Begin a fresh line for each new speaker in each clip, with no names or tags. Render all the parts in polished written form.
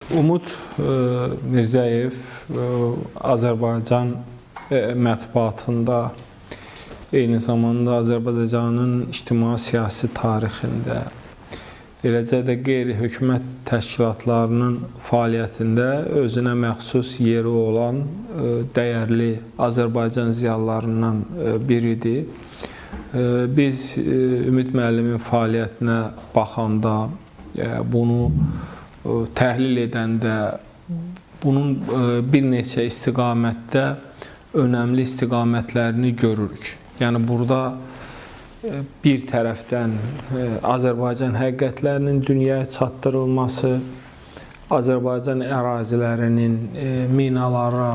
Umud Mirzəyev Azərbaycan mətbuatında, eyni zamanda Azərbaycanın ictimai-siyasi tarixində, eləcə də qeyri-hökumət təşkilatlarının fəaliyyətində özünə məxsus yeri olan dəyərli Azərbaycan ziyalılarından biridir. Biz Ümid müəllimin fəaliyyətinə baxanda, bunu təhlil edəndə, bunun bir neçə istiqamətdə önəmli istiqamətlərini görürük. Yəni, burada bir tərəfdən Azərbaycan həqiqətlərinin dünyaya çatdırılması, Azərbaycan ərazilərinin minalara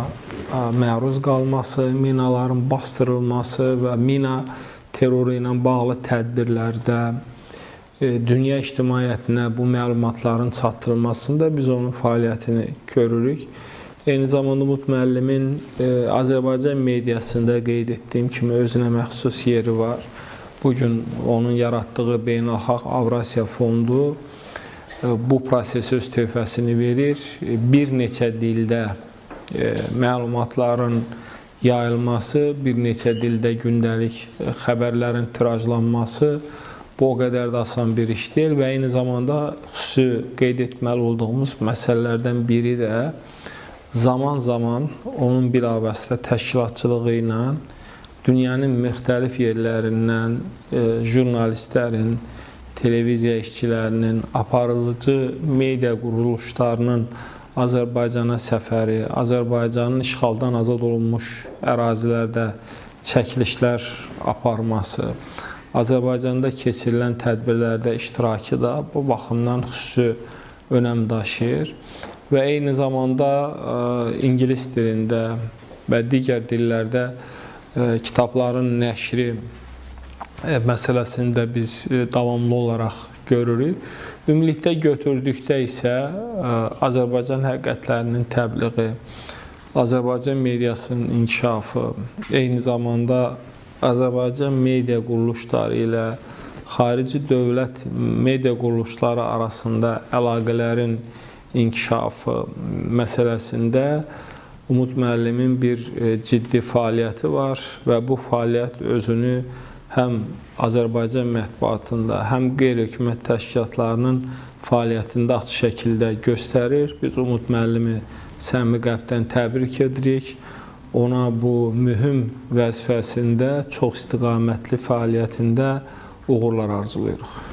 məruz qalması, minaların bastırılması və mina terroru ilə bağlı tədbirlərdə dünya ictimaiyyətinə bu məlumatların çatdırılmasında biz onun fəaliyyətini görürük. Eyni zamanda Umud müəllimin Azərbaycan mediasında qeyd etdiyim kimi özünə məxsus yeri var. Bugün onun yaratdığı Beynəlxalq Avrasiya Fondu bu prosesə öz töhfəsini verir. Bir neçə dildə məlumatların yayılması, bir neçə dildə gündəlik xəbərlərin tirajlanması bu o qədər də asan bir iş deyil və eyni zamanda xüsusi qeyd etməli olduğumuz məsələlərdən biri də zaman-zaman onun bilavasitə təşkilatçılığı ilə dünyanın müxtəlif yerlərindən jurnalistlərin, televiziya işçilərinin, aparıcı media quruluşlarının Azərbaycana səfəri, Azərbaycanın işğaldan azad olunmuş ərazilərdə çəkilişlər aparması, Azərbaycanda keçirilən tədbirlərdə iştirakı da bu baxımdan xüsusi önəm daşıyır və eyni zamanda ingilis dilində və digər dillərdə kitabların nəşri məsələsini də biz davamlı olaraq görürük. Ümumilikdə götürdükdə isə Azərbaycan həqiqətlərinin təbliği, Azərbaycan mediasının inkişafı, eyni zamanda Azərbaycan media quruluşları ilə xarici dövlət media quruluşları arasında əlaqələrin inkişafı məsələsində Umud müəllimin bir ciddi fəaliyyəti var və bu fəaliyyət özünü həm Azərbaycan mətbuatında, həm qeyri-hökumət təşkilatlarının fəaliyyətində açıq şəkildə göstərir. Biz Umud müəllimi səmimi qəlbdən təbrik edirik. Ona bu mühüm vəzifəsində, çox istiqamətli fəaliyyətində uğurlar arzulayırıq.